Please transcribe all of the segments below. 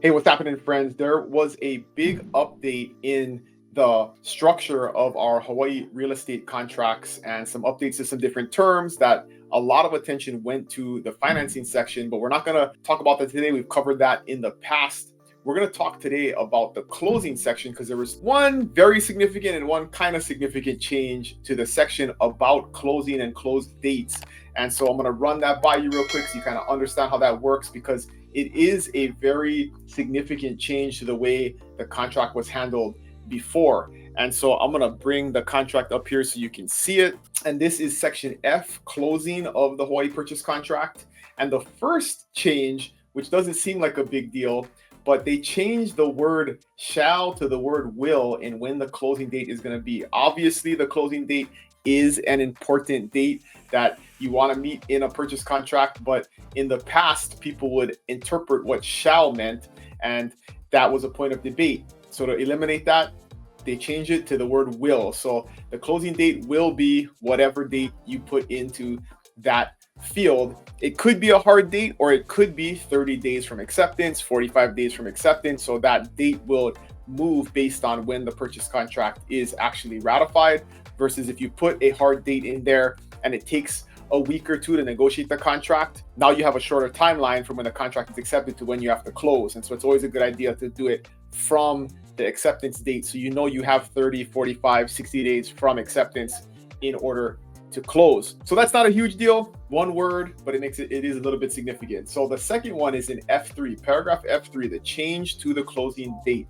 Hey, what's happening, friends? There was a big update in the structure of our Hawaii real estate contracts and some updates to some different terms that a lot of attention went to the financing section, but we're not going to talk about that today. We've covered that in the past. We're going to talk today about the closing section because there was one very significant and one kind of significant change to the section about closing and close dates. And so I'm going to run that by you real quick so you kind of understand how that works, because it is a very significant change to the way the contract was handled before. And so I'm going to bring the contract up here so you can see it. And this is section F, closing of the Hawaii purchase contract. And the first change, which doesn't seem like a big deal, but they changed the word shall to the word will in when the closing date is going to be. Obviously, the closing date is an important date that you want to meet in a purchase contract, but in the past, people would interpret what shall meant, and that was a point of debate. So to eliminate that, they changed it to the word will. So the closing date will be whatever date you put into that field. It could be a hard date, or it could be 30 days from acceptance, 45 days from acceptance. So that date will move based on when the purchase contract is actually ratified, versus if you put a hard date in there and it takes a week or two to negotiate the contract, now you have a shorter timeline from when the contract is accepted to when you have to close. And so it's always a good idea to do it from the acceptance date, so you know you have 30, 45, 60 days from acceptance in order to close. So that's not a huge deal, one word, but it is a little bit significant. So the second one is in F3, paragraph F3, the change to the closing date.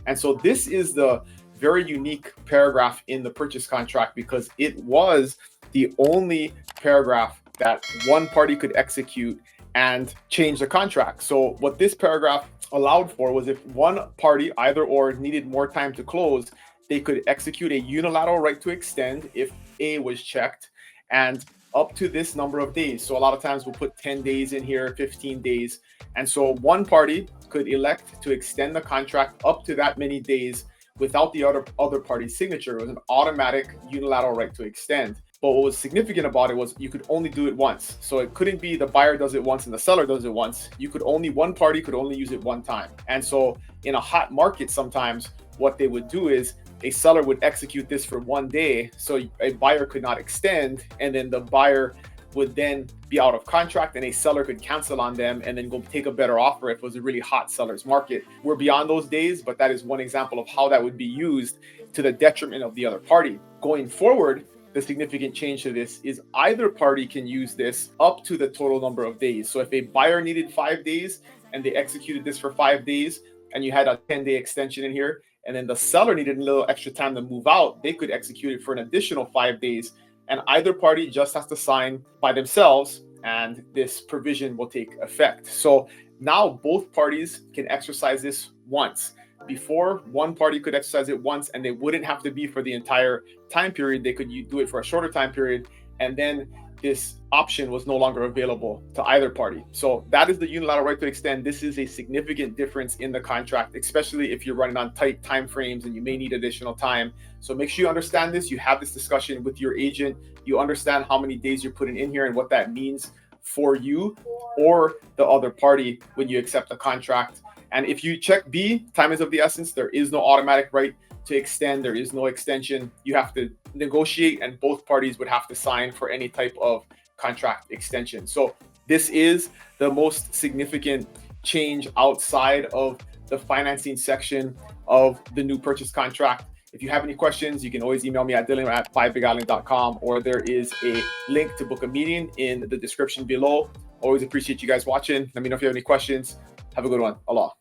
And so this is the very unique paragraph in the purchase contract, because it was the only paragraph that one party could execute and change the contract. So what this paragraph allowed for was, if one party, either or, needed more time to close, they could execute a unilateral right to extend if A was checked, and up to this number of days. So a lot of times we'll put 10 days in here, 15 days. And so one party could elect to extend the contract up to that many days without the other party's signature. It was an automatic unilateral right to extend. But what was significant about it was you could only do it once. So it couldn't be the buyer does it once and the seller does it once. One party could only use it one time. And so in a hot market, sometimes what they would do is a seller would execute this for one day, so a buyer could not extend, and then the buyer would then be out of contract, and a seller could cancel on them and then go take a better offer if it was a really hot seller's market. We're beyond those days, but that is one example of how that would be used to the detriment of the other party. Going forward, the significant change to this is either party can use this up to the total number of days. So if a buyer needed 5 days and they executed this for 5 days, and you had a 10-day extension in here, and then the seller needed a little extra time to move out, they could execute it for an additional 5 days. And either party just has to sign by themselves, and this provision will take effect. So now both parties can exercise this once. Before, one party could exercise it once, and they wouldn't have to be for the entire time period. They could do it for a shorter time period, and then this option was no longer available to either party. So that is the unilateral right to extend. This is a significant difference in the contract, especially if you're running on tight time frames and you may need additional time. So make sure you understand this. You have this discussion with your agent. You understand how many days you're putting in here and what that means for you or the other party when you accept the contract. And if you check B, time is of the essence. There is no automatic right to extend. There is no extension. You have to negotiate, and both parties would have to sign for any type of contract extension. So this is the most significant change outside of the financing section of the new purchase contract. If you have any questions, you can always email me at dylan@5bigisland.com, or there is a link to book a meeting in the description below. Always appreciate you guys watching. Let me know if you have any questions. Have a good one. Aloha.